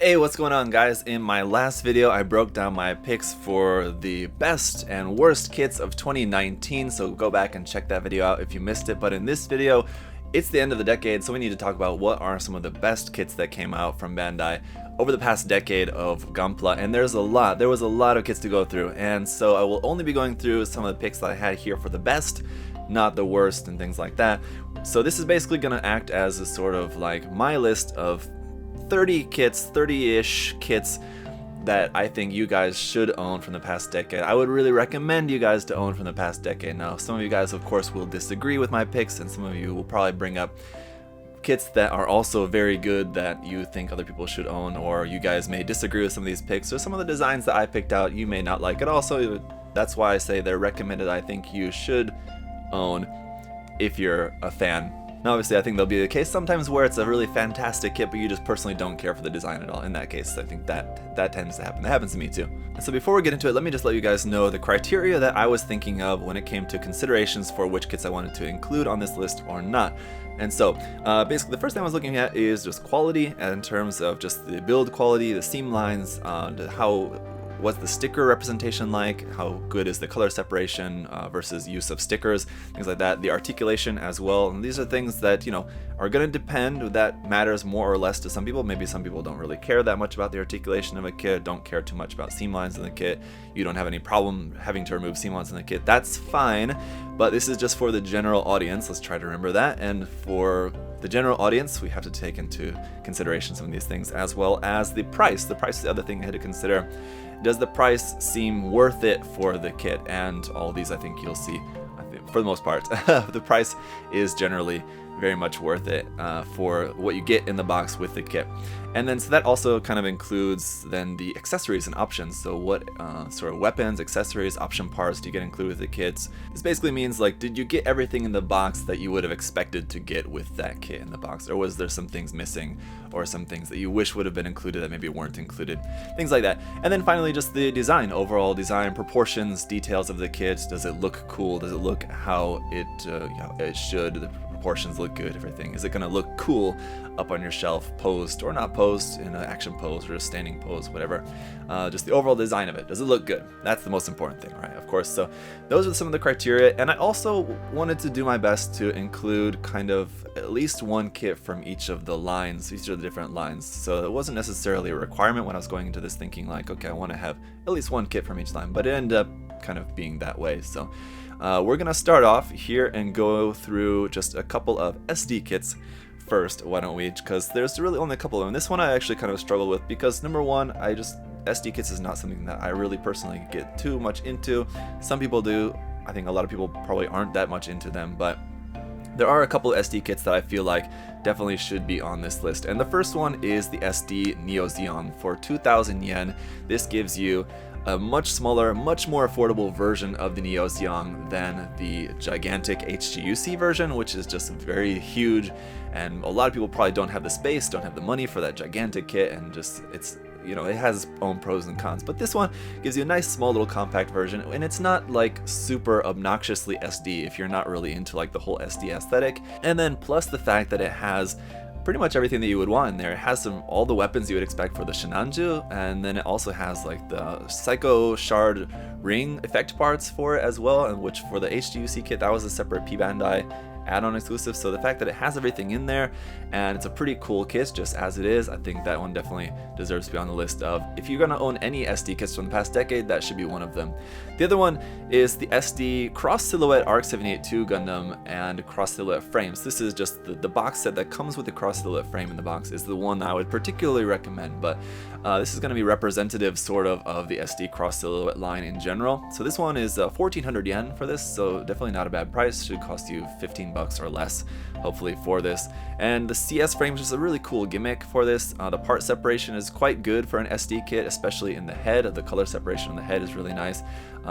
Hey, what's going on, guys? In my last video, I broke down my picks for the best and worst kits of 2019, so go back and check that video out if you missed it. But in this video, it's the end of the decade, so we need to talk about what are some of the best kits that came out from Bandai over the past decade of Gunpla, and there was a lot of kits to go through, and so I will only be going through some of the picks that I had here for the best, not the worst and things like that. So this is basically going to act as a sort of like my list of 30-ish kits that I think you guys should own from the past decade. I would really recommend you guys to own from the past decade. Now, some of you guys, of course, will disagree with my picks, and some of you will probably bring up kits that are also very good that you think other people should own, or you guys may disagree with some of these picks, or some of the designs that I picked out you may not like at all. So that's why I say they're recommended. I think you should own if you're a fan. Now, obviously, I think there'll be a case sometimes where it's a really fantastic kit, but you just personally don't care for the design at all. In that case, I think that tends to happen. That happens to me too. And so before we get into it, let me just let you guys know the criteria that I was thinking of when it came to considerations for which kits I wanted to include on this list or not. And so, basically, the first thing I was looking at is just quality, in terms of just the build quality, the seam lines, what's the sticker representation like, how good is the color separation versus use of stickers, things like that, the articulation as well. And these are things that, you know, are going to depend. That matters more or less to some people. Maybe some people don't really care that much about the articulation of a kit, don't care too much about seam lines in the kit. You don't have any problem having to remove seam lines in the kit. That's fine, but this is just for the general audience. Let's try to remember that. And for the general audience, we have to take into consideration some of these things, as well as the price. The price is the other thing I had to consider. Does the price seem worth it for the kit? And all these, I think you'll see, for the most part, the price is generally very much worth it for what you get in the box with the kit. And then so that also kind of includes then the accessories and options. So what sort of weapons, accessories, option parts do you get included with the kits? This basically means, like, did you get everything in the box that you would have expected to get with that kit in the box, or was there some things missing, or some things that you wish would have been included that maybe weren't included, things like that. And then finally, just the design, overall design, proportions, details of the kit. Does it look cool? Does it look how it should? The proportions look good, everything. Is it going to look cool up on your shelf, posed or not posed, in an action pose or a standing pose, whatever. Just the overall design of it. Does it look good? That's the most important thing, right? Of course. So those are some of the criteria, and I also wanted to do my best to include kind of at least one kit from each of the lines, each of the different lines. So it wasn't necessarily a requirement when I was going into this, thinking like, okay, I want to have at least one kit from each line, but it ended up kind of being that way. So we're gonna start off here and go through just a couple of SD kits first, why don't we? Because there's really only a couple of them. This one I actually kind of struggle with, because number one, SD kits is not something that I really personally get too much into. Some people do. I think a lot of people probably aren't that much into them, but there are a couple of SD kits that I feel like definitely should be on this list. And the first one is the SD Neo ZEON for 2,000 yen. This gives you a much smaller, much more affordable version of the Neo ZEON than the gigantic HGUC version, which is just very huge, and a lot of people probably don't have the space, don't have the money for that gigantic kit, and just it's, you know, it has its own pros and cons. But this one gives you a nice small little compact version, and it's not like super obnoxiously SD if you're not really into like the whole SD aesthetic. And then plus the fact that it has pretty much everything that you would want in there. It has all the weapons you would expect for the Shinanju, and then it also has like the Psycho Shard ring effect parts for it as well, and which for the HGUC kit, that was a separate P Bandai add-on exclusive. So the fact that it has everything in there, and it's a pretty cool kit just as it is, I think that one definitely deserves to be on the list of, if you're gonna own any SD kits from the past decade, that should be one of them. The other one is the SD Cross Silhouette RX-78-2 Gundam and Cross Silhouette frames. This is just the box set that comes with the Cross Silhouette frame in the box is the one I would particularly recommend, but this is going to be representative sort of the SD Cross Silhouette line in general. So this one is 1,400 yen for this, so definitely not a bad price. Should cost you 15 bucks or less, hopefully, for this. And the CS frame is a really cool gimmick for this. The part separation is quite good for an SD kit, especially in the head. The color separation on the head is really nice.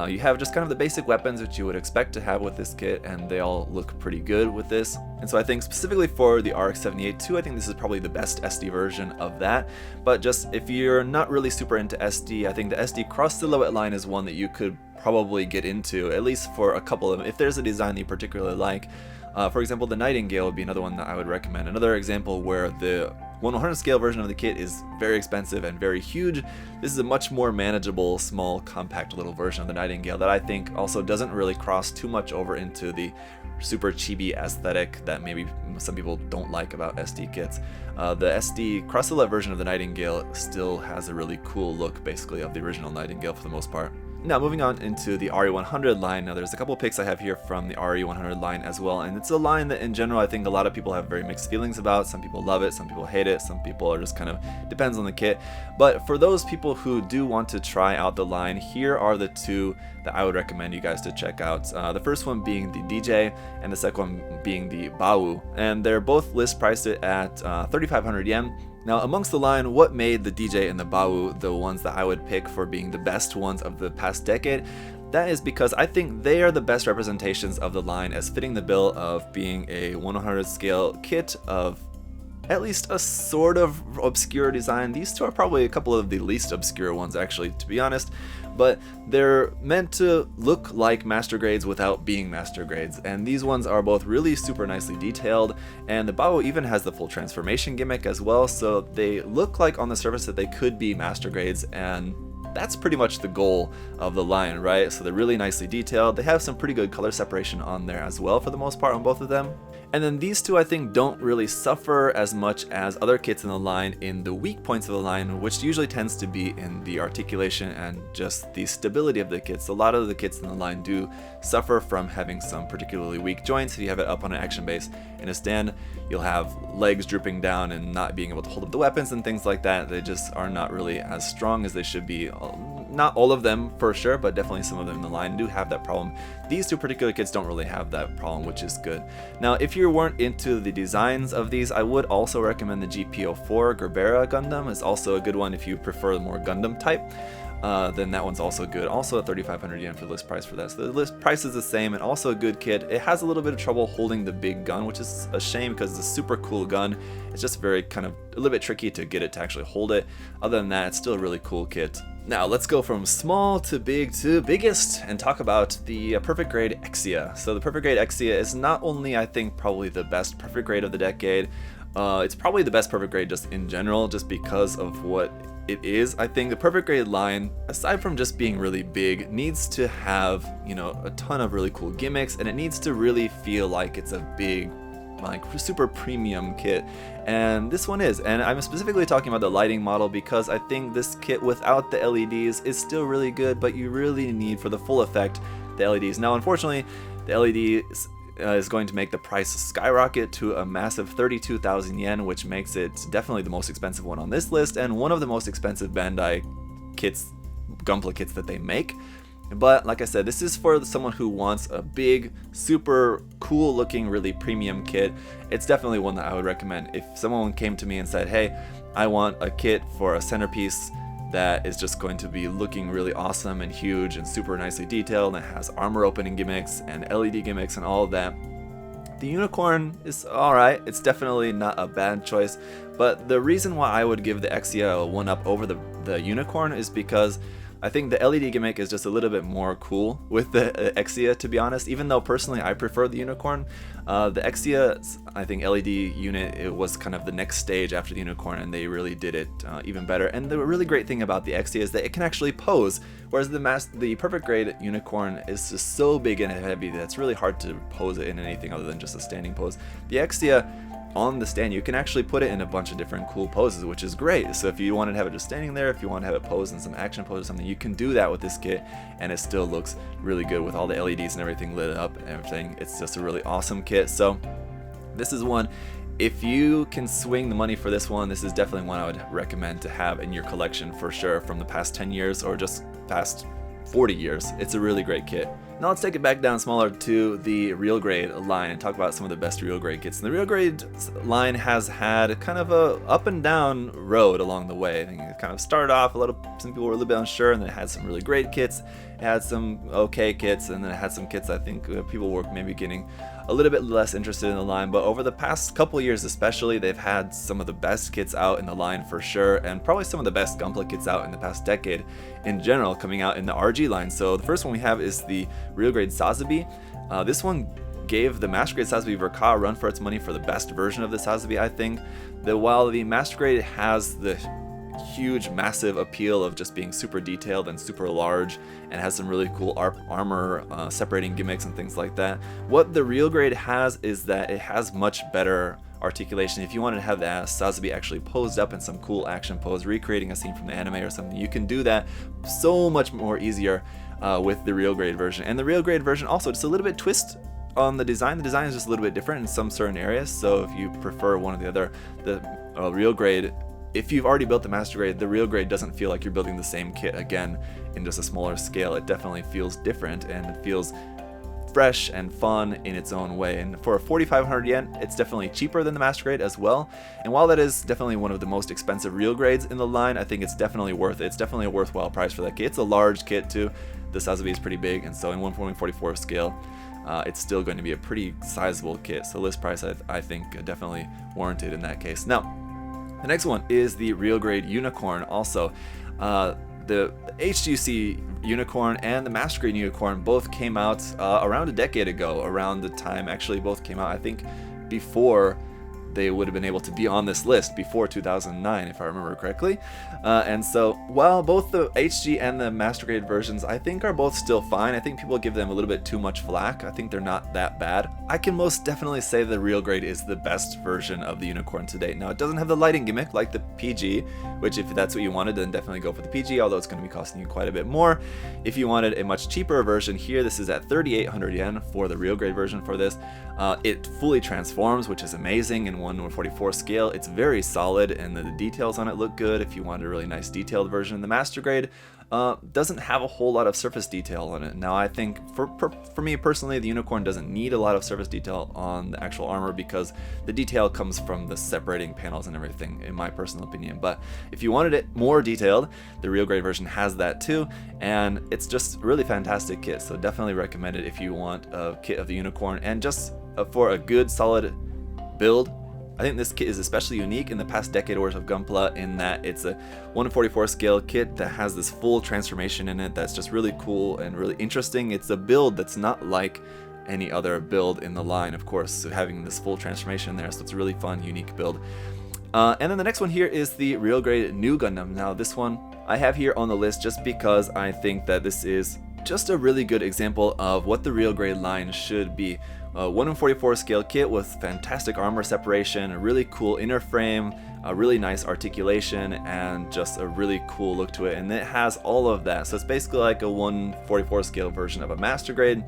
You have just kind of the basic weapons that you would expect to have with this kit, and they all look pretty good with this. And so I think specifically for the RX-78-2, I think this is probably the best SD version of that. But just if you're not really super into SD, I think the SD Cross Silhouette line is one that you could probably get into, at least for a couple of them, if there's a design that you particularly like. For example, the Nightingale would be another one that I would recommend. Another example where the 100 scale version of the kit is very expensive and very huge. This is a much more manageable, small, compact little version of the Nightingale that I think also doesn't really cross too much over into the super chibi aesthetic that maybe some people don't like about SD kits. The SD cross-silhouette version of the Nightingale still has a really cool look, basically, of the original Nightingale for the most part. Now, moving on into the RE100 line. Now, there's a couple pics I have here from the RE100 line as well, and it's a line that in general I think a lot of people have very mixed feelings about. Some people love it, some people hate it, some people are just kind of depends on the kit. But for those people who do want to try out the line, here are the two that I would recommend you guys to check out. The first one being the DJ, and the second one being the Bawu, and they're both list priced at 3,500 yen. Now, amongst the line, what made the DJ and the Bawu the ones that I would pick for being the best ones of the past decade? That is because I think they are the best representations of the line as fitting the bill of being a 100 scale kit of at least a sort of obscure design. These two are probably a couple of the least obscure ones, actually, to be honest, but they're meant to look like master grades without being master grades, and these ones are both really super nicely detailed, and the Bawu even has the full transformation gimmick as well, so they look like on the surface that they could be master grades, and that's pretty much the goal of the line, right? So they're really nicely detailed. They have some pretty good color separation on there as well for the most part on both of them. And then these two I think don't really suffer as much as other kits in the line in the weak points of the line, which usually tends to be in the articulation and just the stability of the kits. A lot of the kits in the line do suffer from having some particularly weak joints. If you have it up on an action base in a stand, you'll have legs drooping down and not being able to hold up the weapons and things like that. They just are not really as strong as they should be. Not all of them for sure, but definitely some of them in the line do have that problem. These two particular kits don't really have that problem, which is good. Now, if you weren't into the designs of these, I would also recommend the GP04 Gerbera Gundam. It's also a good one if you prefer the more Gundam type. Then that one's also good. Also at 3,500 yen for the list price for that. So the list price is the same, and also a good kit. It has a little bit of trouble holding the big gun, which is a shame because it's a super cool gun. It's just very kind of a little bit tricky to get it to actually hold it. Other than that, it's still a really cool kit. Now let's go from small to biggest and talk about the perfect grade Exia. So the perfect grade Exia is not only, I think, probably the best perfect grade of the decade. It's probably the best perfect grade just in general, just because of what it is. I think the perfect grade line, aside from just being really big, needs to have, you know, a ton of really cool gimmicks, and it needs to really feel like it's a big, like, super premium kit, and this one is. And I'm specifically talking about the lighting model because I think this kit without the LEDs is still really good, but you really need, for the full effect, the LEDs. Now, unfortunately, the LEDs is going to make the price skyrocket to a massive 32,000 yen, which makes it definitely the most expensive one on this list and one of the most expensive Bandai kits, Gunpla kits that they make. But like I said, this is for someone who wants a big, super cool looking, really premium kit. It's definitely one that I would recommend. If someone came to me and said, hey, I want a kit for a centerpiece that is just going to be looking really awesome and huge and super nicely detailed, and it has armor opening gimmicks and LED gimmicks and all of that, the Unicorn is alright. It's definitely not a bad choice, but the reason why I would give the Exia a 1-up over the Unicorn is because I think the LED gimmick is just a little bit more cool with the Exia, to be honest, even though personally I prefer the Unicorn. The Exia, I think LED unit, it was kind of the next stage after the Unicorn, and they really did it even better. And the really great thing about the Exia is that it can actually pose, whereas the perfect grade Unicorn is just so big and heavy that it's really hard to pose it in anything other than just a standing pose. The Exia, on the stand, you can actually put it in a bunch of different cool poses, which is great. So if you want to have it just standing there, if you want to have it posed in some action pose or something, you can do that with this kit, and it still looks really good with all the LEDs and everything lit up and everything. It's just a really awesome kit. So this is one, if you can swing the money for this one, this is definitely one I would recommend to have in your collection for sure, from the past 10 years or just past 40 years. It's a really great kit. Now let's take it back down smaller to the real grade line and talk about some of the best real grade kits. And the real grade line has had kind of a up and down road along the way. I think it kind of started off some people were a little bit unsure, and then it had some really great kits. It had some okay kits, and then it had some kits I think people were maybe getting a little bit less interested in the line. But over the past couple years especially, they've had some of the best kits out in the line for sure, and probably some of the best Gunpla kits out in the past decade in general, coming out in the RG line. So the first one we have is the real grade SAZABI. This one gave the Master Grade SAZABI Verka a run for its money for the best version of the SAZABI, I think. That while the Master Grade has the huge, massive appeal of just being super detailed and super large and has some really cool armor separating gimmicks and things like that, what the Real Grade has is that it has much better articulation. If you wanted to have the SAZABI actually posed up in some cool action pose, recreating a scene from the anime or something, you can do that so much more easier with the Real Grade version. And the Real Grade version also just a little bit twist on the design. The design is just a little bit different in some certain areas, so if you prefer one or the other, the Real Grade, if you've already built the Master Grade, the Real Grade doesn't feel like you're building the same kit again in just a smaller scale. It definitely feels different and it feels fresh and fun in its own way. And for 4,500 yen, it's definitely cheaper than the Master Grade as well. And while that is definitely one of the most expensive Real Grades in the line, I think it's definitely worth it. It's definitely a worthwhile price for that kit. It's a large kit too. The SAZABI is pretty big, and so in 144 scale, it's still going to be a pretty sizable kit. So list price, I think, definitely warranted in that case. Now, the next one is the Real Grade Unicorn. Also, the HGC Unicorn and the Master Grade Unicorn both came out around a decade ago, around the time actually both came out, I think, before they would have been able to be on this list, before 2009 if I remember correctly. And so while both the HG and the Master Grade versions I think are both still fine, I think people give them a little bit too much flack. I think they're not that bad. I can most definitely say the Real Grade is the best version of the Unicorn to date. Now, it doesn't have the lighting gimmick like the PG, which if that's what you wanted, then definitely go for the PG, although it's going to be costing you quite a bit more. If you wanted a much cheaper version here, this is at 3,800 yen for the Real Grade version for this. It fully transforms, which is amazing in 1/144 scale. It's very solid, and the details on it look good if you wanted a really nice detailed version. The Master Grade doesn't have a whole lot of surface detail on it. Now, I think for me personally, the Unicorn doesn't need a lot of surface detail on the actual armor because the detail comes from the separating panels and everything, in my personal opinion. But if you wanted it more detailed, the Real Grade version has that too, and it's just a really fantastic kit. So definitely recommend it if you want a kit of the Unicorn, and just for a good solid build. I think this kit is especially unique in the past decade worth of Gunpla in that it's a 1/44 scale kit that has this full transformation in it that's just really cool and really interesting. It's a build that's not like any other build in the line, of course, so having this full transformation there, so it's a really fun, unique build. And then the next one here is the Real Grade New Gundam. Now, this one I have here on the list just because I think that this is just a really good example of what the Real Grade line should be. 1/44 scale kit with fantastic armor separation, a really cool inner frame, a really nice articulation, and just a really cool look to it. And it has all of that. So it's basically like a 1/44 scale version of a Master Grade.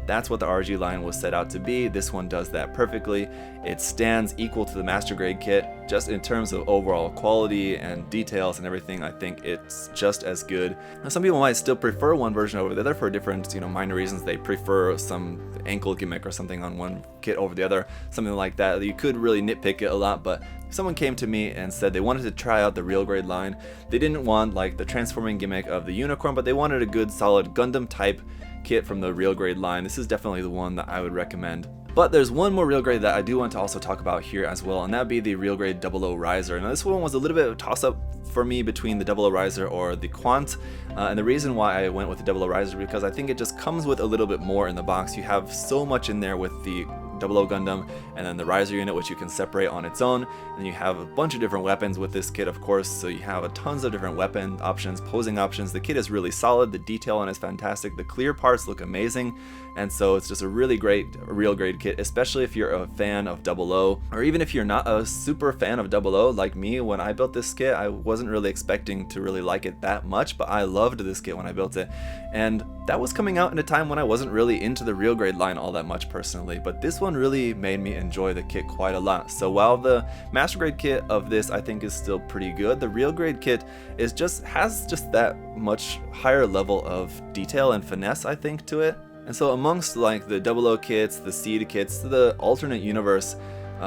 That's what the RG line was set out to be. This one does that perfectly. It stands equal to the Master Grade kit. Just in terms of overall quality and details and everything, I think it's just as good. Now, some people might still prefer one version over the other for different, minor reasons. They prefer some ankle gimmick or something on one kit over the other, something like that. You could really nitpick it a lot, but if someone came to me and said they wanted to try out the Real Grade line, they didn't want like the transforming gimmick of the Unicorn, but they wanted a good solid Gundam type kit from the Real Grade line. This is definitely the one that I would recommend. But there's one more Real Grade that I do want to also talk about here as well, and that would be the Real Grade 00 Riser. Now, this one was a little bit of a toss-up for me between the 00 Riser or the Quant, and the reason why I went with the 00 Riser is because I think it just comes with a little bit more in the box. You have so much in there with the 00 Gundam, and then the Riser unit, which you can separate on its own, and you have a bunch of different weapons with this kit, of course, so you have tons of different weapon options, posing options. The kit is really solid, the detail on it is fantastic, the clear parts look amazing, and so it's just a really great Real Grade kit, especially if you're a fan of 00, or even if you're not a super fan of 00 like me. When I built this kit, I wasn't really expecting to really like it that much, but I loved this kit when I built it, and that was coming out in a time when I wasn't really into the Real Grade line all that much personally, but this one really made me enjoy the kit quite a lot. So while the Master Grade kit of this I think is still pretty good, the Real Grade kit has just that much higher level of detail and finesse, I think, to it. And so amongst like the 00 kits, the Seed kits, the alternate universe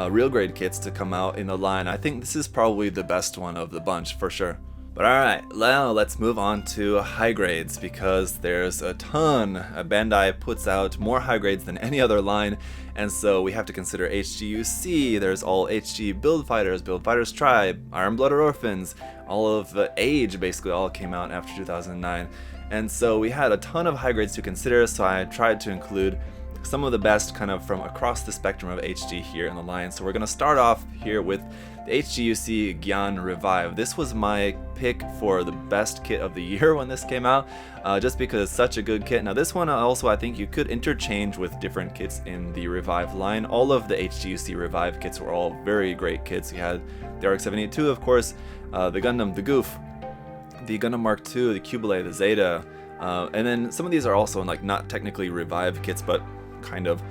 Real Grade kits to come out in the line, I think this is probably the best one of the bunch for sure. But alright, now let's move on to high grades, because there's a ton. Bandai puts out more high grades than any other line, and so we have to consider HGUC, there's all HG Build Fighters Tribe, Iron Blooded Orphans, all of Age basically all came out after 2009. And so we had a ton of high grades to consider, so I tried to include some of the best kind of from across the spectrum of HG here in the line. So we're going to start off here with the HGUC Gyan Revive. This was my pick for the best kit of the year when this came out, just because it's such a good kit. Now this one also I think you could interchange with different kits in the Revive line. All of the HGUC Revive kits were all very great kits. You had the RX-782, of course, the Gundam, the Goof, the Gundam Mark II, the Cubile, the Zeta, and then some of these are also like not technically Revive kits, but kind of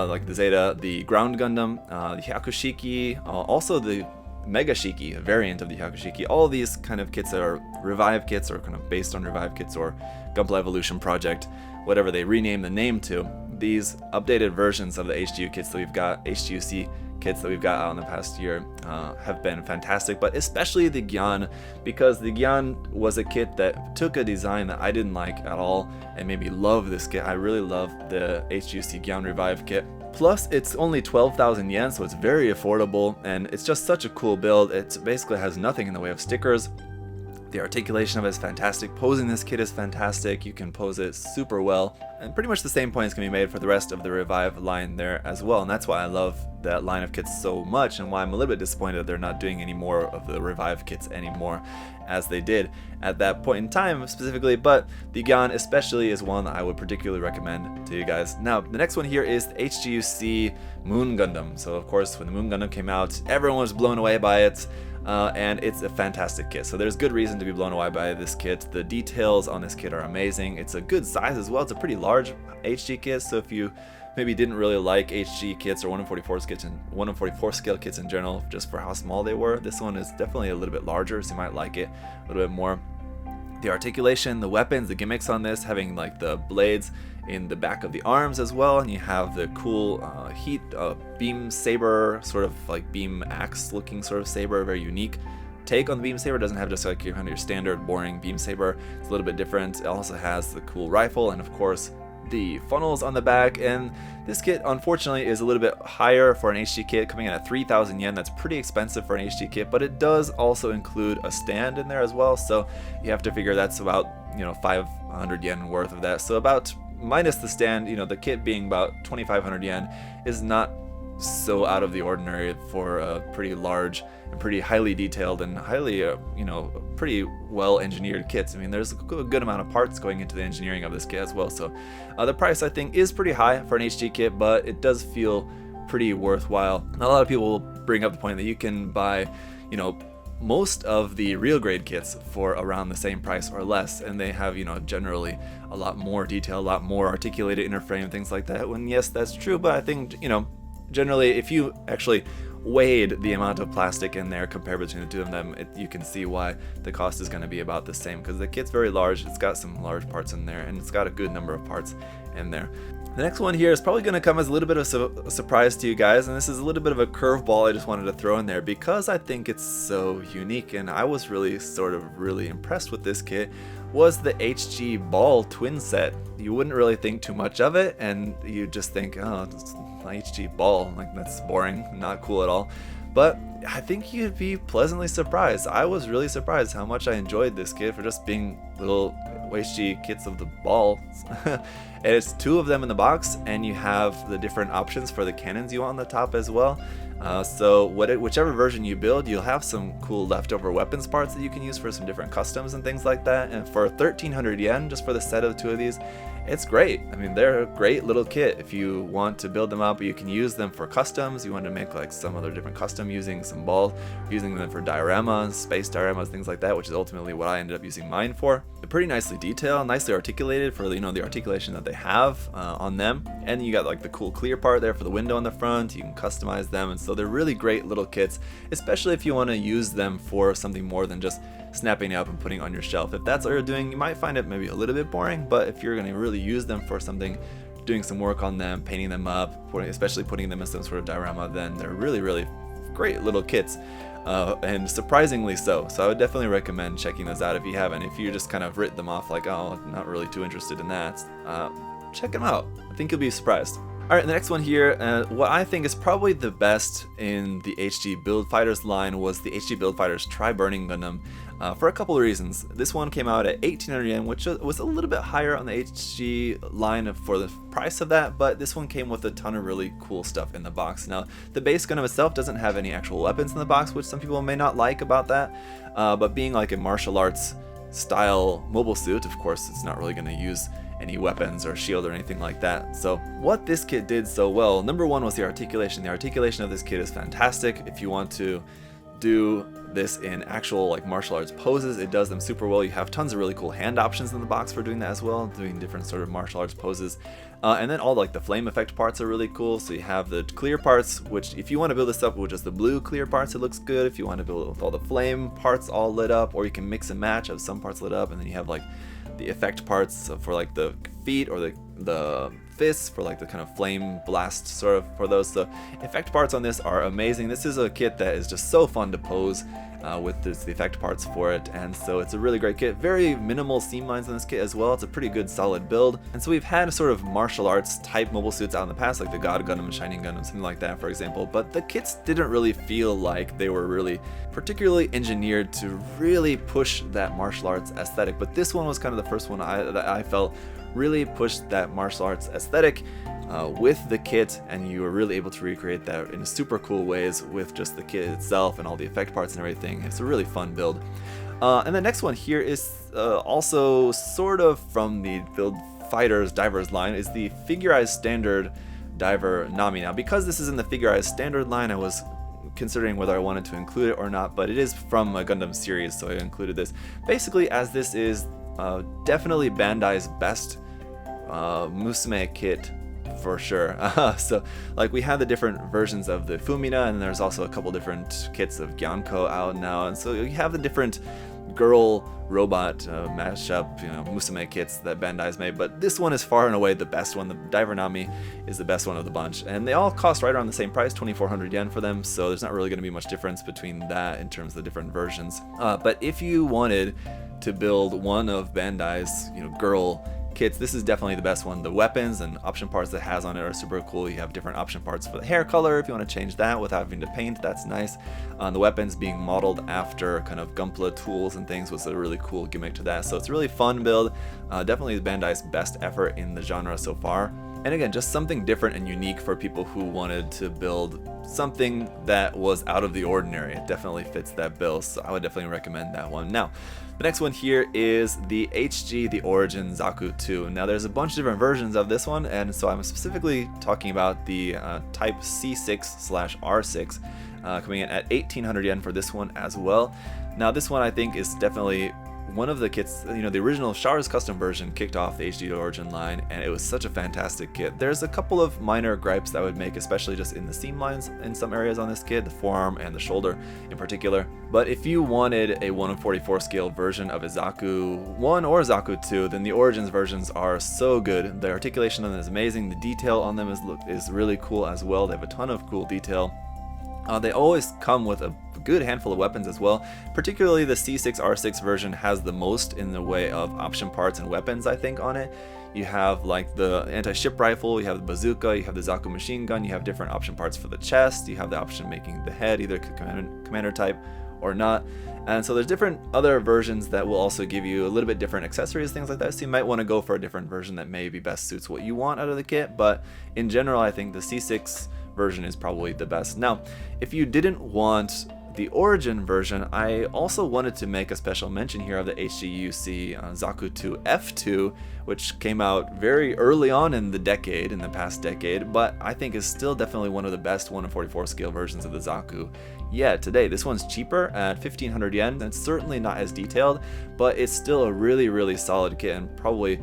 like the Zeta, the Ground Gundam, the Hyakushiki, also the Mega Shiki, a variant of the Hyakushiki. All of these kind of kits are Revive kits or kind of based on Revive kits or Gunpla Evolution Project, whatever they rename the name to. These updated versions of the HGU kits that we've got, HGUC kits that we've got out in the past year, have been fantastic, but especially the Gyan, because the Gyan was a kit that took a design that I didn't like at all and made me love this kit. I really love the HGUC Gyan Revive kit. Plus, it's only 12,000 yen, so it's very affordable, and it's just such a cool build. It basically has nothing in the way of stickers. The articulation of it is fantastic. Posing this kit is fantastic. You can pose it super well. And pretty much the same points can be made for the rest of the Revive line there as well. And that's why I love that line of kits so much, and why I'm a little bit disappointed they're not doing any more of the Revive kits anymore as they did at that point in time specifically. But the Gyan especially is one that I would particularly recommend to you guys. Now, the next one here is the HGUC Moon Gundam. So of course, when the Moon Gundam came out, everyone was blown away by it. And it's a fantastic kit, so there's good reason to be blown away by this kit. The details on this kit are amazing. It's a good size as well. It's a pretty large HG kit, so if you maybe didn't really like HG kits or 1/44 kits and 1/44 scale kits in general, just for how small they were, this one is definitely a little bit larger, so you might like it a little bit more. The articulation, the weapons, the gimmicks on this, having like the blades in the back of the arms as well, and you have the cool heat beam saber, sort of like beam axe looking sort of saber, very unique take on the beam saber. It doesn't have just like your standard boring beam saber. It's a little bit different. It also has the cool rifle and of course the funnels on the back, and this kit unfortunately is a little bit higher for an HG kit, coming in at 3,000 yen. That's pretty expensive for an HG kit, but it does also include a stand in there as well, so you have to figure that's about 500 yen worth of that. So about minus the stand, the kit being about 2,500 yen is not so out of the ordinary for a pretty large and pretty highly detailed and highly pretty well engineered kits. I mean, there's a good amount of parts going into the engineering of this kit as well, so the price I think is pretty high for an HG kit, but it does feel pretty worthwhile. A lot of people will bring up the point that you can buy most of the real grade kits for around the same price or less, and they have generally a lot more detail, a lot more articulated inner frame, things like that. When yes, that's true, but I think generally if you actually weighed the amount of plastic in there compared between the two of them, you can see why the cost is going to be about the same, because the kit's very large. It's got some large parts in there, and it's got a good number of parts in there. The next one here is probably going to come as a little bit of a surprise to you guys, and this is a little bit of a curveball I just wanted to throw in there because I think it's so unique, and I was really really impressed with this kit, was the HG Ball twin set. You wouldn't really think too much of it, and you just think, oh, it's HG Ball, like that's boring, not cool at all. But I think you'd be pleasantly surprised. I was really surprised how much I enjoyed this kit for just being little HG kits of the balls. And it's two of them in the box, and you have the different options for the cannons you want on the top as well. So whichever version you build, you'll have some cool leftover weapons parts that you can use for some different customs and things like that. And for 1,300 yen just for the set of the two of these, it's great. I mean, they're a great little kit if you want to build them up. You can use them for customs. You want to make like some other different custom using some balls, using them for dioramas, space dioramas, things like that, which is ultimately what I ended up using mine for. They're pretty nicely detailed, nicely articulated for the articulation that they have on them. And you got like the cool clear part there for the window on the front. You can customize them, and so they're really great little kits, especially if you want to use them for something more than just snapping it up and putting it on your shelf. If that's what you're doing, you might find it maybe a little bit boring, but if you're going to really use them for something, doing some work on them, painting them up, especially putting them in some sort of diorama, then they're really great little kits, and surprisingly so. So I would definitely recommend checking those out if you haven't. If you just kind of written them off like, oh, I'm not really too interested in that, check them out. I think you'll be surprised. Alright, the next one here, what I think is probably the best in the HG Build Fighters line was the HG Build Fighters Tri-Burning Gundam. for a couple of reasons. This one came out at 1800 yen, which was a little bit higher on the HG line for the price of that, but this one came with a ton of really cool stuff in the box. Now, the base Gundam itself doesn't have any actual weapons in the box, which some people may not like about that, but being like a martial arts style mobile suit, of course, it's not really going to use any weapons or shield or anything like that. So what this kit did so well, number one was the articulation. The articulation of this kit is fantastic. If you want to do this in actual like martial arts poses, it does them super well. You have tons of really cool hand options in the box for doing that as well, doing different sort of martial arts poses. And then all like the flame effect parts are really cool. So you have the clear parts, which if you want to build this up with just the blue clear parts, it looks good. If you want to build it with all the flame parts all lit up, or you can mix and match, have some parts lit up, and then you have like the effect parts for like the feet or the fists for like the kind of flame blast sort of for those. So effect parts on this are amazing. This is a kit that is just so fun to pose with the effect parts for it, and so it's a really great kit. Very minimal seam lines in this kit as well. It's a pretty good solid build. And so we've had sort of martial arts type mobile suits out in the past, like the God Gundam, Shining Gundam, something like that, for example, but the kits didn't really feel like they were really particularly engineered to really push that martial arts aesthetic. But this one was kind of the first one that I felt really pushed that martial arts aesthetic with the kit, and you were really able to recreate that in super cool ways with just the kit itself and all the effect parts and everything. It's a really fun build. And the next one here is also sort of from the Build Fighters Divers line, is the Figurized Standard Diver Nami. Now, because this is in the Figurized Standard line, I was considering whether I wanted to include it or not, but it is from a Gundam series, so I included this. Basically, as this is definitely Bandai's best Musume kit for sure. So like we have the different versions of the Fumina, and there's also a couple different kits of Gyanko out now, and so you have the different girl robot mashup, Musume kits that Bandai's made, but this one is far and away the best one. The Diver Nami is the best one of the bunch, and they all cost right around the same price, 2,400 yen for them, so there's not really going to be much difference between that in terms of the different versions. But if you wanted to build one of Bandai's girl kits, this is definitely the best one. The weapons and option parts that it has on it are super cool. You have different option parts for the hair color if you want to change that without having to paint, that's nice. The weapons being modeled after kind of Gunpla tools and things was a really cool gimmick to that. So it's a really fun build, definitely Bandai's best effort in the genre so far. And again, just something different and unique for people who wanted to build something that was out of the ordinary. It definitely fits that bill, so I would definitely recommend that one. Now, the next one here is the HG, the Origin Zaku 2. Now, there's a bunch of different versions of this one, and so I'm specifically talking about the type C6/R6, coming in at 1,800 yen for this one as well. Now, this one I think is definitely one of the kits, the original Char's custom version kicked off the HG Origin line, and it was such a fantastic kit. There's a couple of minor gripes that I would make, especially just in the seam lines in some areas on this kit, the forearm and the shoulder in particular. But if you wanted a 1/44 scale version of a Zaku 1 or Zaku 2, then the Origins versions are so good. The articulation on them is amazing. The detail on them is really cool as well. They have a ton of cool detail. They always come with a good handful of weapons as well. Particularly the C6R6 version has the most in the way of option parts and weapons, I think, on it. You have like the anti-ship rifle, you have the bazooka, you have the Zaku machine gun, you have different option parts for the chest, you have the option making the head either commander type or not. And so there's different other versions that will also give you a little bit different accessories, things like that. So you might want to go for a different version that maybe best suits what you want out of the kit. But in general, I think the C6 version is probably the best. Now, if you didn't want the Origin version, I also wanted to make a special mention here of the HGUC Zaku 2 F2, which came out very early on in the past decade, but I think is still definitely one of the best 1/44 scale versions of the Zaku yet today. This one's cheaper at 1,500 yen. It's certainly not as detailed, but it's still a really, really solid kit, and probably,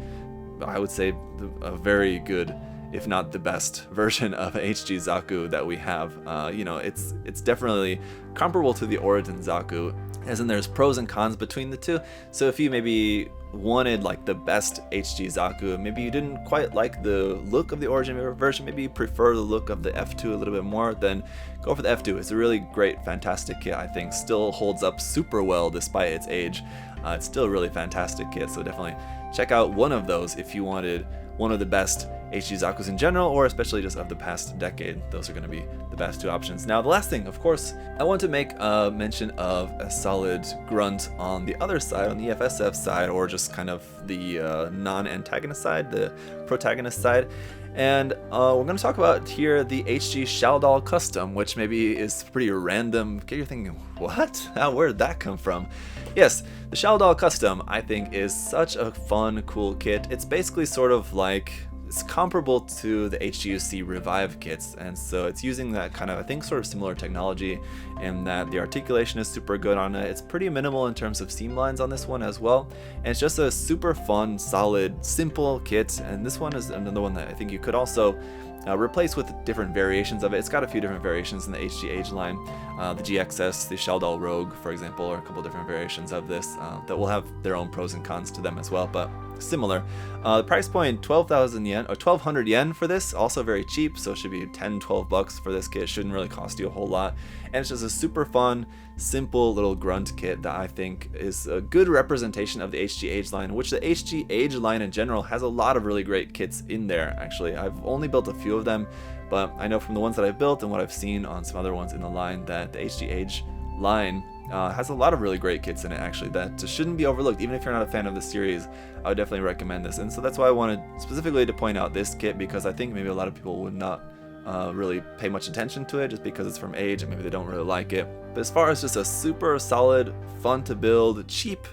I would say, a very good, if not the best version of HG Zaku that we have. It's definitely comparable to the Origin Zaku, as in there's pros and cons between the two. So if you maybe wanted like the best HG Zaku, maybe you didn't quite like the look of the Origin version, maybe you prefer the look of the F2 a little bit more, then go for the F2. It's a really great, fantastic kit, I think. Still holds up super well despite its age. It's still a really fantastic kit, so definitely check out one of those if you wanted one of the best HG Zakus in general, or especially just of the past decade. Those are going to be the best two options. Now, the last thing, of course, I want to make a mention of a solid grunt on the other side, on the FSF side, or just kind of the non-antagonist side, the protagonist side. And we're going to talk about here the HG Shaldal Custom, which maybe is pretty random. Okay, you're thinking, what? Where did that come from? Yes, the Shaldal Custom, I think, is such a fun, cool kit. It's basically sort of like, it's comparable to the HGUC Revive kits, and so it's using that kind of, I think, sort of similar technology, in that the articulation is super good on it. It's pretty minimal in terms of seam lines on this one as well, and it's just a super fun, solid, simple kit. And this one is another one that I think you could also replace with different variations of it. It's got a few different variations in the HG Age line. The GXS, the Shaldal Rogue, for example, are a couple different variations of this that will have their own pros and cons to them as well, but similar. The price point, 12,000 yen, or 1,200 yen for this, also very cheap, so it should be 10-12 bucks for this kit. Shouldn't really cost you a whole lot, and it's just a super fun, simple little grunt kit that I think is a good representation of the HG Age line, which the HG Age line in general has a lot of really great kits in there. Actually, I've only built a few of them, but I know from the ones that I've built and what I've seen on some other ones in the line that the HG Age line has a lot of really great kits in it, actually, that shouldn't be overlooked. Even if you're not a fan of the series, I would definitely recommend this. And so that's why I wanted specifically to point out this kit, because I think maybe a lot of people would not really pay much attention to it just because it's from Age and maybe they don't really like it. But as far as just a super solid, fun to build, cheap,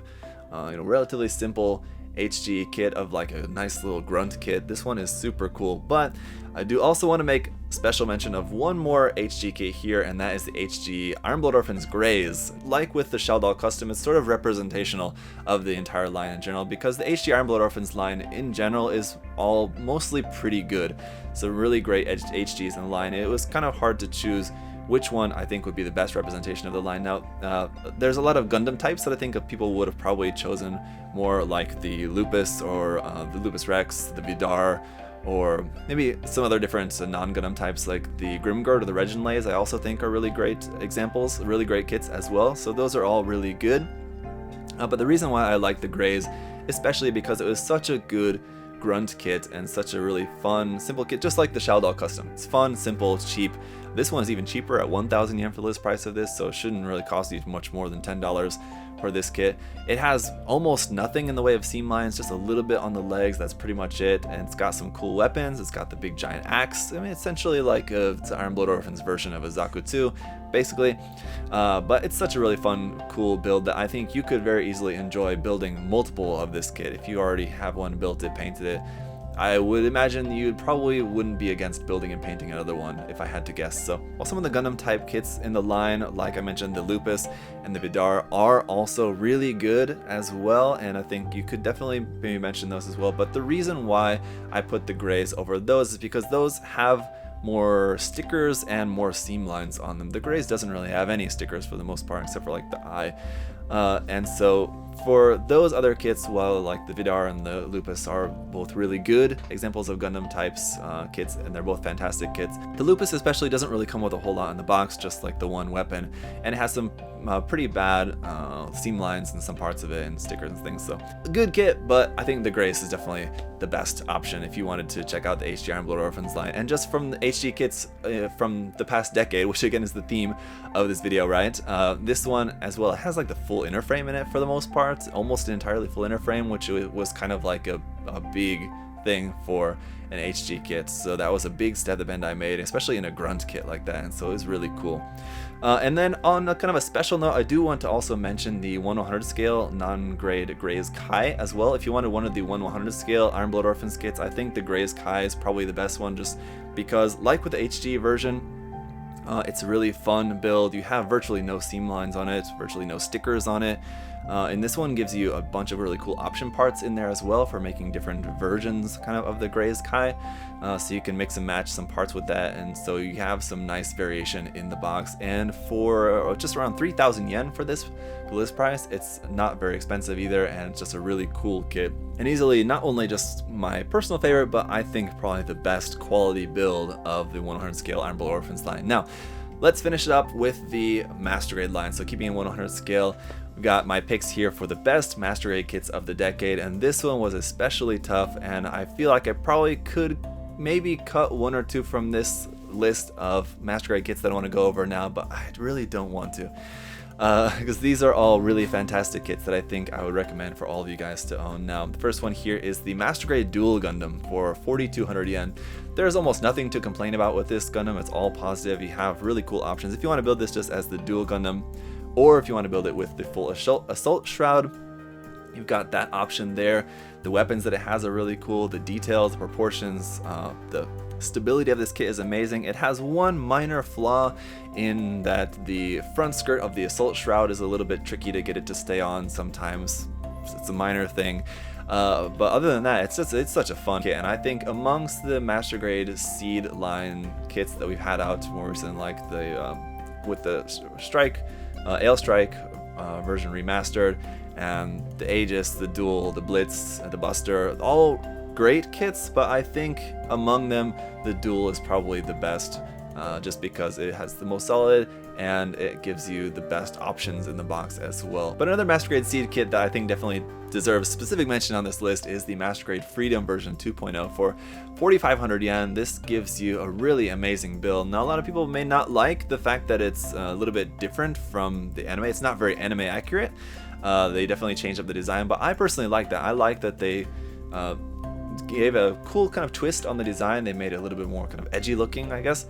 relatively simple HG kit of like a nice little grunt kit, this one is super cool. But I do also want to make special mention of one more HG kit here, and that is the HG Ironblood Orphans GRAZE. Like with the Shaldal Custom, it's sort of representational of the entire line in general, because the HG Ironblood Orphans line in general is all mostly pretty good. So really great HGs in the line. It was kind of hard to choose which one I think would be the best representation of the line. Now, there's a lot of Gundam types that I think people would have probably chosen more, like the Lupus, or the Lupus Rex, the Vidar, or maybe some other different non-Gundam types like the Grimgard or the Regenlays. I also think are really great examples, really great kits as well. So those are all really good. But the reason why I like the GRAZE, especially because it was such a good grunt kit and such a really fun, simple kit, just like the Shaldal Custom. It's fun, simple, cheap. This one is even cheaper at 1,000 yen for the list price of this, so it shouldn't really cost you much more than $10 for this kit. It has almost nothing in the way of seam lines, just a little bit on the legs, that's pretty much it. And it's got some cool weapons. It's got the big giant axe. I mean, essentially like it's an Ironblood Orphans version of a Zaku 2, basically. But it's such a really fun, cool build that I think you could very easily enjoy building multiple of this kit. If you already have one, built it, painted it, I would imagine you probably wouldn't be against building and painting another one, if I had to guess. So, while some of the Gundam type kits in the line, like I mentioned, the Lupus and the Vidar, are also really good as well, and I think you could definitely maybe mention those as well. But the reason why I put the GRAZE over those is because those have more stickers and more seam lines on them. The GRAZE doesn't really have any stickers for the most part, except for like the eye. And so for those other kits, while like the Vidar and the Lupus are both really good examples of Gundam types kits, and they're both fantastic kits, the Lupus especially doesn't really come with a whole lot in the box, just like the one weapon, and it has some pretty bad seam lines in some parts of it and stickers and things. So a good kit, but I think the GRAZE is definitely the best option if you wanted to check out the HG Ironblood Orphans line. And just from the HG kits from the past decade, which again is the theme of this video, right? This one as well, it has like the full inner frame in it for the most part, almost an entirely full inner frame, which was kind of like a big thing for an HG kit. So that was a big step that Bandai made, especially in a grunt kit like that, and so it was really cool. And then on a kind of a special note, I do want to also mention the 1/100 scale non-grade GRAZE Kai as well. If you wanted one of the 1/100 scale Ironblood Orphans kits, I think the GRAZE Kai is probably the best one, just because like with the HG version, it's a really fun build. You have virtually no seam lines on it, virtually no stickers on it. And this one gives you a bunch of really cool option parts in there as well for making different versions kind of the GRAZE Kai. So you can mix and match some parts with that, and so you have some nice variation in the box. And for just around 3,000 yen for this price, it's not very expensive either, and it's just a really cool kit. And easily not only just my personal favorite, but I think probably the best quality build of the 1/100 scale Ironblood Orphans line. Now, let's finish it up with the Master Grade line. So keeping in 1/100 scale, we've got my picks here for the best Master Grade kits of the decade, and this one was especially tough, and I feel like I probably could maybe cut one or two from this list of Master Grade kits that I want to go over now, but I really don't want to. Because these are all really fantastic kits that I think I would recommend for all of you guys to own. Now, the first one here is the Master Grade Dual Gundam for 4,200 yen. There's almost nothing to complain about with this Gundam. It's all positive. You have really cool options. If you want to build this just as the Dual Gundam, or if you want to build it with the full Assault Shroud, you've got that option there. The weapons that it has are really cool. The details, the proportions, the stability of this kit is amazing. It has one minor flaw in that the front skirt of the Assault Shroud is a little bit tricky to get it to stay on sometimes. It's a minor thing. But other than that, it's such a fun kit, and I think amongst the Master Grade Seed line kits that we've had out more recently, like the with the Strike, Ale Strike version remastered, and the Aegis, the Duel, the Blitz, the Buster, all great kits, but I think among them the Duel is probably the best, just because it has the most solid and it gives you the best options in the box as well. But another Master Grade Seed kit that I think definitely deserves specific mention on this list is the Master Grade Freedom version 2.0 for 4,500 yen. This gives you a really amazing build. Now, a lot of people may not like the fact that it's a little bit different from the anime. It's not very anime accurate. They definitely changed up the design, but I personally like that. I like that they gave a cool kind of twist on the design. They made it a little bit more kind of edgy looking, I guess.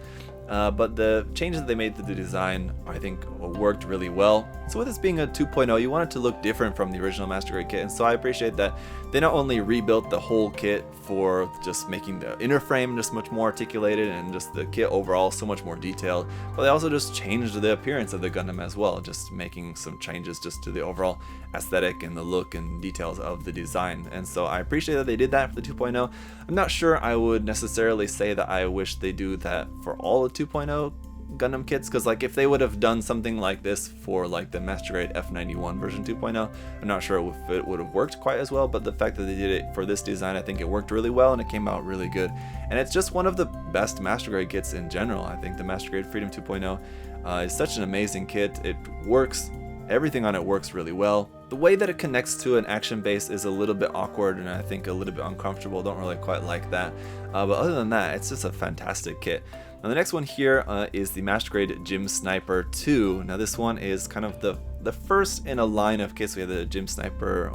But the changes that they made to the design, I think, worked really well. So with this being a 2.0, you want it to look different from the original Master Grade kit, and so I appreciate that they not only rebuilt the whole kit for just making the inner frame just much more articulated and just the kit overall so much more detailed, but they also just changed the appearance of the Gundam as well, just making some changes just to the overall aesthetic and the look and details of the design. And so I appreciate that they did that for the 2.0. I'm not sure I would necessarily say that I wish they do that for all the 2.0 Gundam kits, because like if they would have done something like this for like the Master Grade F91 version 2.0, I'm not sure if it would have worked quite as well, but the fact that they did it for this design, I think it worked really well and it came out really good. And it's just one of the best Master Grade kits in general. I think the Master Grade Freedom 2.0 is such an amazing kit. It works, everything on it works really well. The way that it connects to an action base is a little bit awkward and I think a little bit uncomfortable. Don't really quite like that. But other than that, it's just a fantastic kit. Now the next one here is the Master Grade Gym Sniper 2. Now this one is kind of the first in a line of kits. We have the Gym Sniper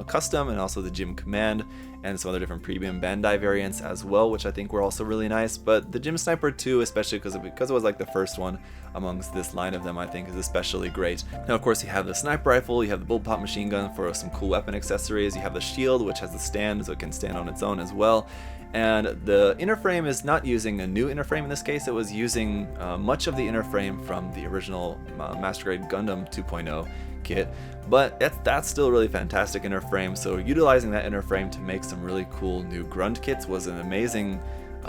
Custom and also the Gym Command and some other different premium Bandai variants as well, which I think were also really nice. But the Gym Sniper 2, especially because it was like the first one amongst this line of them, I think is especially great. Now of course you have the sniper rifle, you have the bullpup machine gun for some cool weapon accessories, you have the shield which has the stand so it can stand on its own as well. And the inner frame is not using a new inner frame in this case. It was using much of the inner frame from the original Master Grade Gundam 2.0 kit, but that's still a really fantastic inner frame. So utilizing that inner frame to make some really cool new grunt kits was an amazing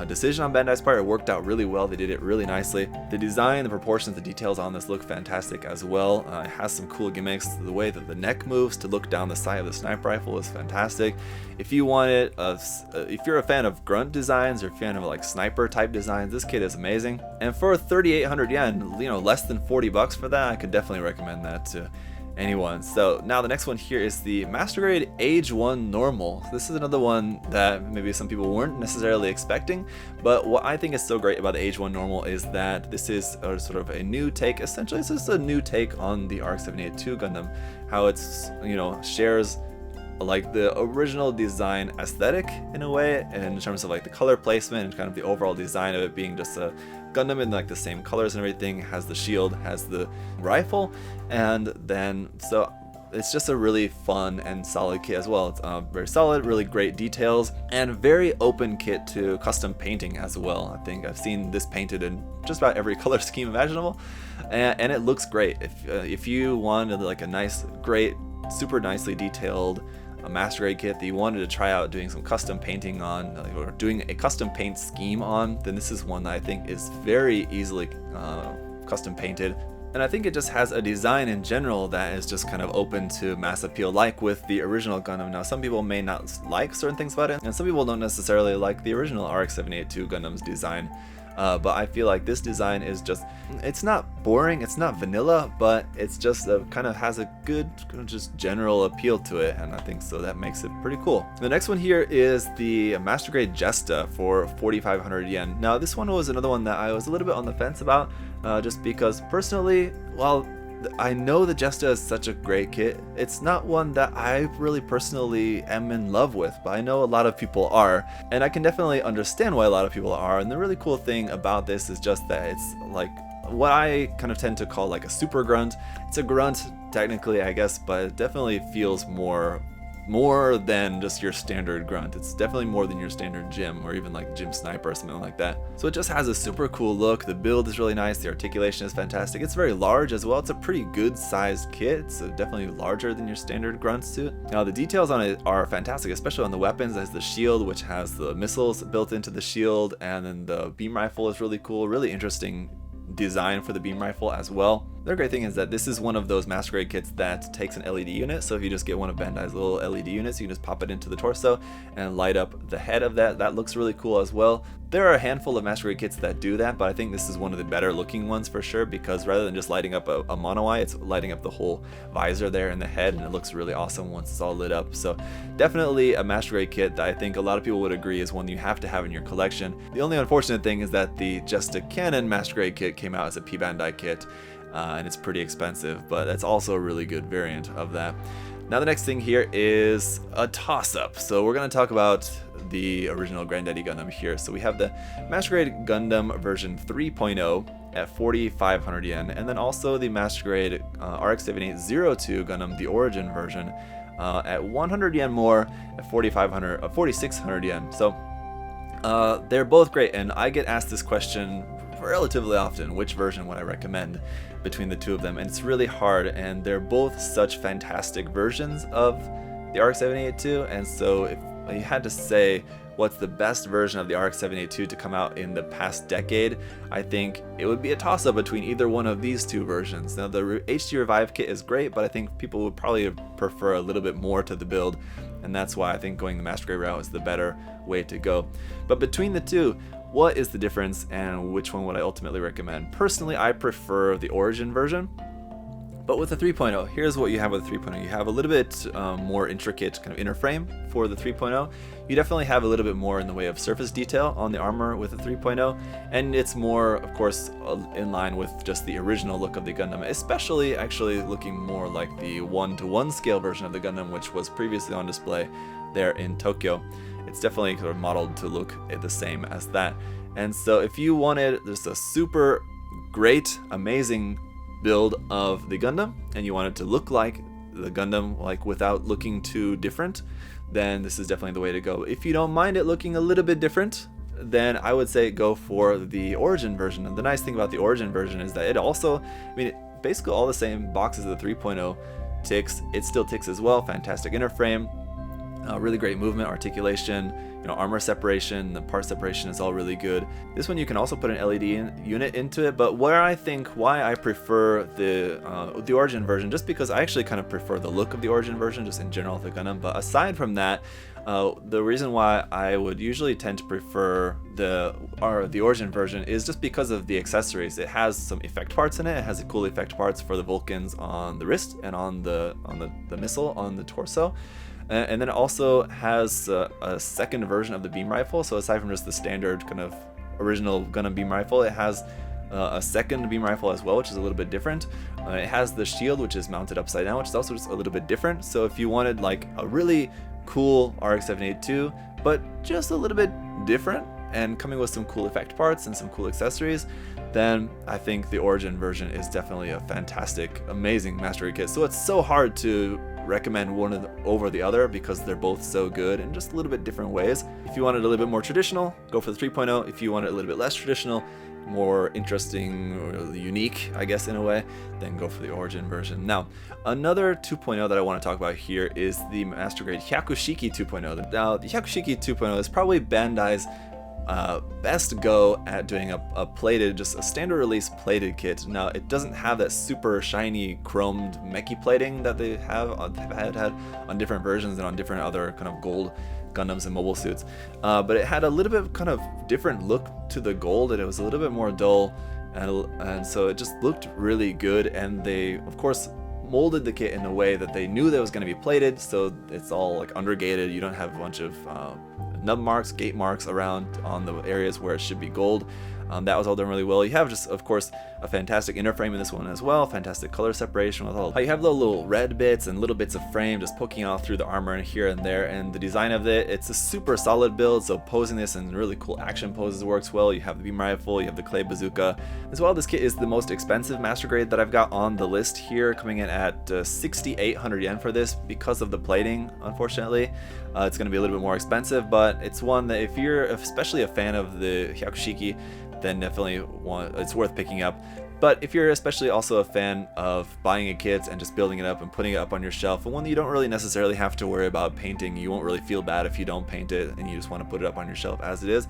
decision on Bandai's part. It worked out really well. They did it really nicely. The design, the proportions, the details on this look fantastic as well. It has some cool gimmicks. The way that the neck moves to look down the sight of the sniper rifle is fantastic. If you want it, if you're a fan of grunt designs or a fan of like sniper type designs, this kit is amazing. And for 3,800 yen, less than 40 bucks for that, I could definitely recommend that to anyone. So now the next one here is the Master Grade Age 1 Normal. This is another one that maybe some people weren't necessarily expecting, but what I think is so great about the Age 1 Normal is that this is sort of a new take. Essentially, this is a new take on the RX-78-2 Gundam, how it's, shares like the original design aesthetic in a way, and in terms of like the color placement and kind of the overall design of it being just a Gundam in like the same colors and everything, has the shield, has the rifle, and then so it's just a really fun and solid kit as well. It's very solid, really great details, and very open kit to custom painting as well. I think I've seen this painted in just about every color scheme imaginable, and it looks great. If you wanted like a nice, great, super nicely detailed a Master Grade kit that you wanted to try out doing some custom painting on, or doing a custom paint scheme on, then this is one that I think is very easily custom painted. And I think it just has a design in general that is just kind of open to mass appeal, like with the original Gundam. Now, some people may not like certain things about it, and some people don't necessarily like the original RX-78-2 Gundam's design. But I feel like this design is just, it's not boring, it's not vanilla, but it's just kind of has a good just general appeal to it, and I think so that makes it pretty cool. The next one here is the Master Grade Jesta for 4,500 yen. Now this one was another one that I was a little bit on the fence about, just because personally, while I know the Jesta is such a great kit, it's not one that I really personally am in love with, but I know a lot of people are, and I can definitely understand why a lot of people are. And the really cool thing about this is just that it's like what I kind of tend to call like a super grunt. It's a grunt technically, I guess, but it definitely feels more than just your standard grunt. It's definitely more than your standard gym, or even like gym sniper or something like that. So it just has a super cool look. The build is really nice. The articulation is fantastic. It's very large as well. It's a pretty good sized kit. It's definitely larger than your standard grunt suit. Now the details on it are fantastic, especially on the weapons. It has the shield, which has the missiles built into the shield, and then the beam rifle is really cool. Really interesting design for the beam rifle as well. The great thing is that this is one of those Master Grade kits that takes an LED unit, so if you just get one of Bandai's little LED units, you can just pop it into the torso and light up the head of that. That looks really cool as well. There are a handful of Master Grade kits that do that, but I think this is one of the better looking ones for sure, because rather than just lighting up a mono eye, it's lighting up the whole visor there in the head, and it looks really awesome once it's all lit up. So definitely a Master Grade kit that I think a lot of people would agree is one you have to have in your collection. The only unfortunate thing is that the Jesta Cannon Master Grade kit came out as a P Bandai kit, and it's pretty expensive, but that's also a really good variant of that. Now the next thing here is a toss-up. So we're going to talk about the original Granddaddy Gundam here. So we have the Master Grade Gundam version 3.0 at 4,500 yen, and then also the Master Grade RX-7802 Gundam, the Origin version, at 100 yen more at 4,600 yen. So they're both great, and I get asked this question relatively often, which version would I recommend between the two of them, and it's really hard, and they're both such fantastic versions of the RX-7802. And so if you had to say what's the best version of the RX-7802 to come out in the past decade, I think it would be a toss-up between either one of these two versions. Now the HD Revive kit is great, but I think people would probably prefer a little bit more to the build, and that's why I think going the Master Grade route is the better way to go. But between the two, what is the difference and which one would I ultimately recommend? Personally, I prefer the Origin version, but with the 3.0, here's what you have with the 3.0. You have a little bit more intricate kind of inner frame for the 3.0. You definitely have a little bit more in the way of surface detail on the armor with the 3.0, and it's more, of course, in line with just the original look of the Gundam, especially actually looking more like the 1:1 scale version of the Gundam, which was previously on display there in Tokyo. It's definitely sort of modeled to look the same as that. And so if you wanted just a super great, amazing build of the Gundam, and you want it to look like the Gundam, like without looking too different, then this is definitely the way to go. If you don't mind it looking a little bit different, then I would say go for the Origin version. And the nice thing about the Origin version is that it also, basically all the same boxes of the 3.0 ticks, it still ticks as well. Fantastic inner frame, really great movement, articulation, armor separation, the part separation is all really good. This one you can also put an LED unit into it, but why I prefer the Origin version, just because I actually kind of prefer the look of the Origin version just in general of the Gundam. But aside from that, the reason why I would usually tend to prefer the Origin version is just because of the accessories. It has some effect parts in it. It has cool effect parts for the Vulcans on the wrist and on the missile on the torso. And then it also has a second version of the beam rifle. So aside from just the standard kind of original Gundam beam rifle, it has a second beam rifle as well, which is a little bit different. It has the shield, which is mounted upside down, which is also just a little bit different. So if you wanted like a really cool RX-782, but just a little bit different and coming with some cool effect parts and some cool accessories, then I think the Origin version is definitely a fantastic, amazing Master Grade kit. So it's so hard to recommend one over the other because they're both so good in just a little bit different ways. If you wanted a little bit more traditional, go for the 3.0. If you want it a little bit less traditional, more interesting or unique, I guess, in a way, then go for the Origin version. Now, another 2.0 that I want to talk about here is the Master Grade Hyakushiki 2.0. Now, the Hyakushiki 2.0 is probably Bandai's best go at doing a plated, just a standard release plated kit. Now it doesn't have that super shiny chromed meki plating that they have had on different versions and on different other kind of gold Gundams and mobile suits. But it had a little bit of kind of different look to the gold, and it was a little bit more dull, and so it just looked really good. And they, of course, molded the kit in a way that they knew that it was going to be plated, so it's all like undergated. You don't have a bunch of nub marks, gate marks around on the areas where it should be gold. That was all done really well. You have just, of course, a fantastic inner frame in this one as well. Fantastic color separation with all. You have the little red bits and little bits of frame just poking out through the armor and here and there. And the design of it's a super solid build. So posing this in really cool action poses works well. You have the beam rifle, you have the clay bazooka as well. This kit is the most expensive master grade that I've got on the list here, coming in at 6,800 yen for this because of the plating. Unfortunately, it's going to be a little bit more expensive, but it's one that if you're especially a fan of the Hyakushiki, then definitely it's worth picking up. But if you're especially also a fan of buying a kit and just building it up and putting it up on your shelf, and one that you don't really necessarily have to worry about painting, you won't really feel bad if you don't paint it and you just want to put it up on your shelf as it is,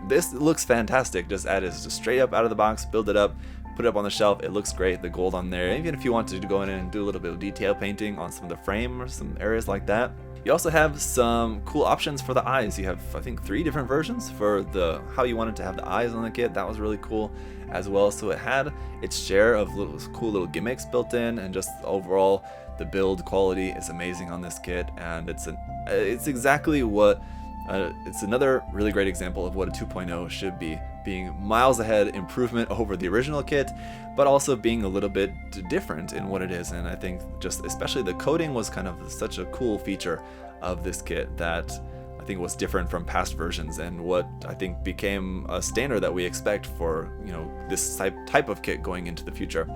this looks fantastic. Just add it just straight up out of the box, build it up, put it up on the shelf. It looks great, the gold on there. Even if you wanted to go in and do a little bit of detail painting on some of the frame or some areas like that. You also have some cool options for the eyes. You have, I think, 3 different versions for how you wanted to have the eyes on the kit. That was really cool as well. So it had its share of cool little gimmicks built in, and just overall the build quality is amazing on this kit. And it's exactly what it's another really great example of what a 2.0 should be, being miles ahead, improvement over the original kit, but also being a little bit different in what it is. And I think just especially the coating was kind of such a cool feature of this kit that I think was different from past versions, and what I think became a standard that we expect for, you know, this type of kit going into the future.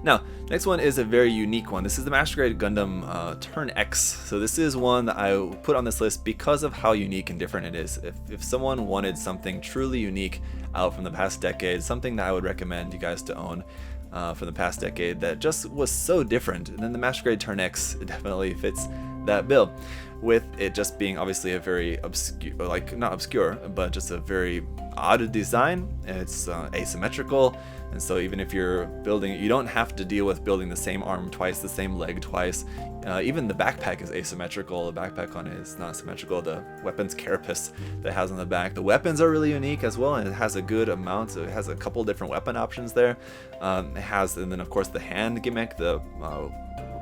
Now, next one is a very unique one. This is the Master Grade Gundam Turn X. So this is one that I put on this list because of how unique and different it is. If someone wanted something truly unique out from the past decade, something that I would recommend you guys to own from the past decade that just was so different, and then the Master Grade Turn X definitely fits that bill, with it just being obviously a very obscure, like not obscure, but just a very odd design. It's asymmetrical, and so even if you're building, you don't have to deal with building the same arm twice, the same leg twice. Even the backpack is asymmetrical. The backpack on it is not symmetrical. The weapons carapace that it has on the back, the weapons are really unique as well, and it has a good amount. So it has a couple different weapon options there. It has, and then of course the hand gimmick, the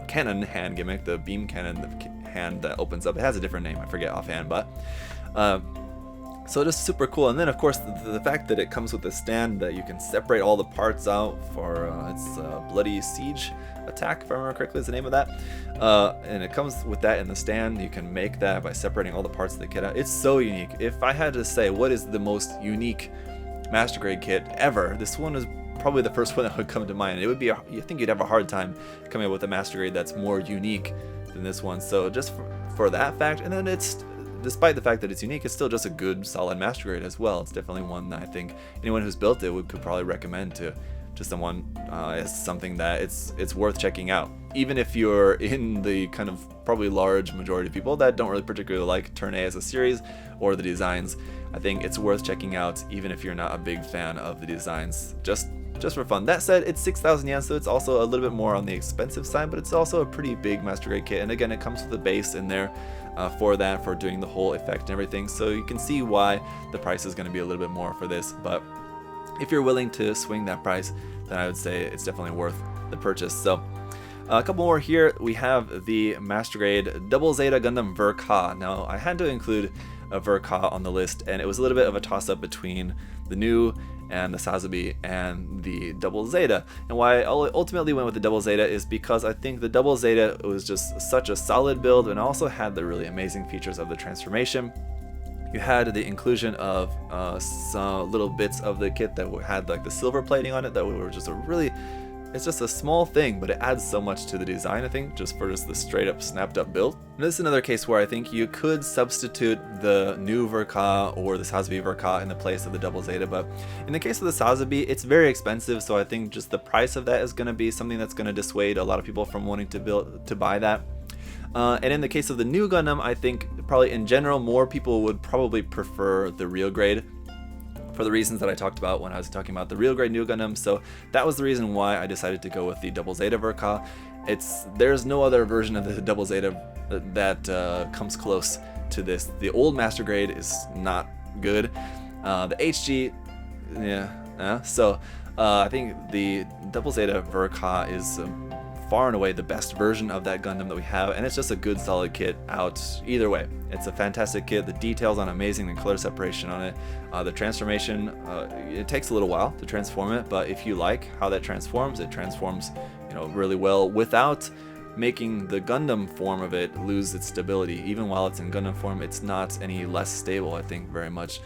cannon hand gimmick, the beam cannon, the hand that opens up. It has a different name, I forget offhand, but so just super cool. And then of course the fact that it comes with a stand that you can separate all the parts out for its bloody siege attack, if I remember correctly is the name of that, and it comes with that in the stand. You can make that by separating all the parts of the kit out. It's so unique. If I had to say what is the most unique Master Grade kit ever, this one is probably the first one that would come to mind. It would be, you think you'd have a hard time coming up with a Master Grade that's more unique than this one. So just for that fact, and then it's, despite the fact that it's unique, it's still just a good solid Master Grade as well. It's definitely one that I think anyone who's built it could probably recommend to someone as something that it's worth checking out, even if you're in the kind of probably large majority of people that don't really particularly like Turn A as a series or the designs. I think it's worth checking out even if you're not a big fan of the designs, just for fun. That said, it's 6,000 yen, so it's also a little bit more on the expensive side, but it's also a pretty big Master Grade kit. And again, it comes with a base in there for doing the whole effect and everything, so you can see why the price is going to be a little bit more for this. But if you're willing to swing that price, then I would say it's definitely worth the purchase. So a couple more here. We have the Master Grade Double Zeta Gundam Verka. Now I had to include a Verka on the list, and it was a little bit of a toss-up between the new and the SAZABI and the Double Zeta. And why I ultimately went with the Double Zeta is because I think the Double Zeta was just such a solid build, and also had the really amazing features of the transformation. You had the inclusion of some little bits of the kit that had like the silver plating on it that were just it's just a small thing, but it adds so much to the design, I think, just for just the straight up snapped up build. And this is another case where I think you could substitute the new Verka or the SAZABI Verka in the place of the Double Zeta, but in the case of the SAZABI, it's very expensive, so I think just the price of that is going to be something that's going to dissuade a lot of people from wanting to buy that. And in the case of the new Gundam, I think probably in general more people would probably prefer the real grade, for the reasons that I talked about when I was talking about the real grade new Gundam. So that was the reason why I decided to go with the Double Zeta Verka. There's no other version of the Double Zeta that comes close to this. The old Master Grade is not good. The HG, so I think the Double Zeta Verka is far and away the best version of that Gundam that we have, and it's just a good solid kit out either way. It's a fantastic kit. The details on amazing, the color separation on it, the transformation, it takes a little while to transform it, but if you like how that transforms, it transforms, you know, really well without making the Gundam form of it lose its stability. Even while it's in Gundam form, it's not any less stable, I think, very much.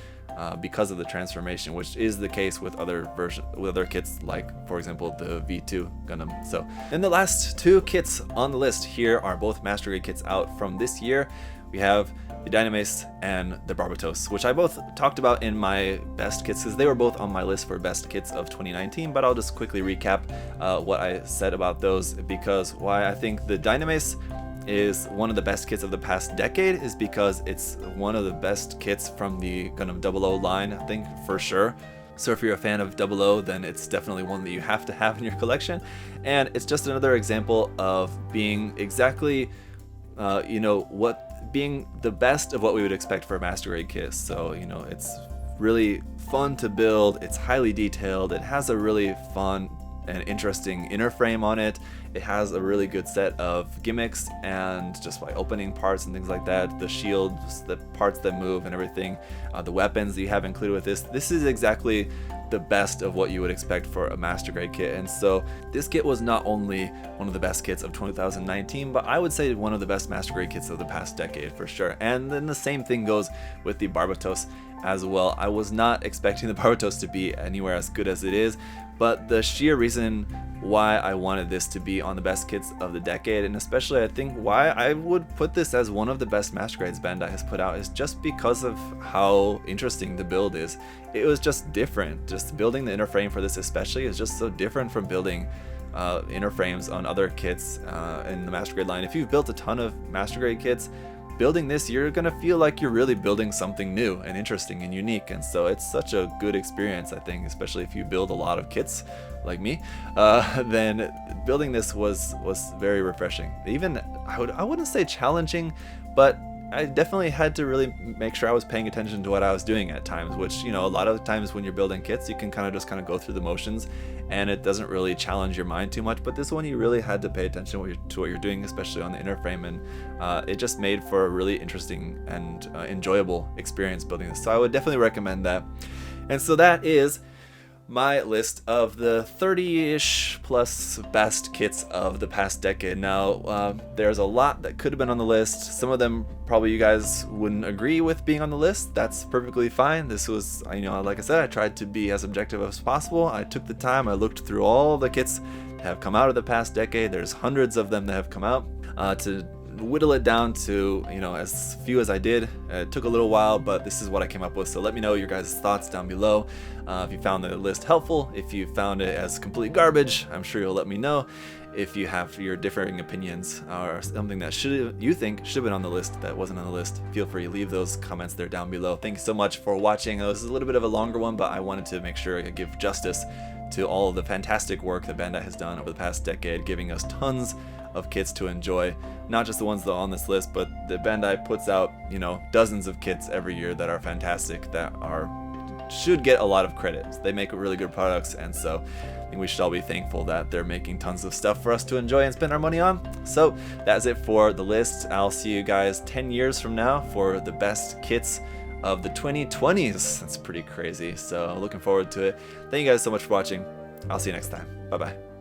Because of the transformation, which is the case with other kits, like for example the V2 Gundam. So, and the last two kits on the list here are both Master Grade kits out from this year. We have the Dynamace and the Barbatos, which I both talked about in my best kits because they were both on my list for best kits of 2019. But I'll just quickly recap what I said about those, because why I think the Dynamace is one of the best kits of the past decade is because it's one of the best kits from the Gundam 00 line, I think, for sure. So if you're a fan of 00, then it's definitely one that you have to have in your collection. And it's just another example of being exactly, being the best of what we would expect for a Master Grade kit. So, you know, it's really fun to build, it's highly detailed, it has a really fun and interesting inner frame on it. It has a really good set of gimmicks and just like opening parts and things like that. The shields, the parts that move and everything, the weapons that you have included with this. This is exactly the best of what you would expect for a Master Grade kit. And so this kit was not only one of the best kits of 2019, but I would say one of the best Master Grade kits of the past decade for sure. And then the same thing goes with the Barbatos as well. I was not expecting the Barbatos to be anywhere as good as it is, but the sheer reason why I wanted this to be on the best kits of the decade, and especially I think why I would put this as one of the best Master Grades Bandai has put out, is just because of how interesting the build is. It was just different. Just building the inner frame for this especially is just so different from building inner frames on other kits in the Master Grade line. If you've built a ton of Master Grade kits, building this, you're gonna feel like you're really building something new and interesting and unique, and so it's such a good experience, I think, especially if you build a lot of kits like me. Then building this was very refreshing. Even I wouldn't say challenging, but I definitely had to really make sure I was paying attention to what I was doing at times, which, you know, a lot of times when you're building kits, you can kind of go through the motions and it doesn't really challenge your mind too much. But this one, you really had to pay attention to what you're doing, especially on the inner frame, and it just made for a really interesting and enjoyable experience building this. So I would definitely recommend that. And so that is my list of the 30-ish plus best kits of the past decade. Now, there's a lot that could have been on the list. Some of them probably you guys wouldn't agree with being on the list. That's perfectly fine. This was, you know, like I said, I tried to be as objective as possible. I took the time, I looked through all the kits that have come out of the past decade. There's hundreds of them that have come out, to whittle it down to, you know, as few as I did. It took a little while, but this is what I came up with. So let me know your guys' thoughts down below. If you found the list helpful, if you found it as complete garbage, I'm sure you'll let me know. If you have your differing opinions or something that you think should have been on the list that wasn't on the list, feel free to leave those comments there down below. Thank you so much for watching. This is a little bit of a longer one, but I wanted to make sure I give justice to all of the fantastic work that Bandai has done over the past decade, giving us tons of kits to enjoy. Not just the ones that are on this list, but the Bandai puts out, you know, dozens of kits every year that are fantastic, that should get a lot of credit. They make really good products, and so I think we should all be thankful that they're making tons of stuff for us to enjoy and spend our money on. So that's it for the list. I'll see you guys 10 years from now for the best kits of the 2020s. That's pretty crazy. So looking forward to it. Thank you guys so much for watching. I'll see you next time. Bye bye.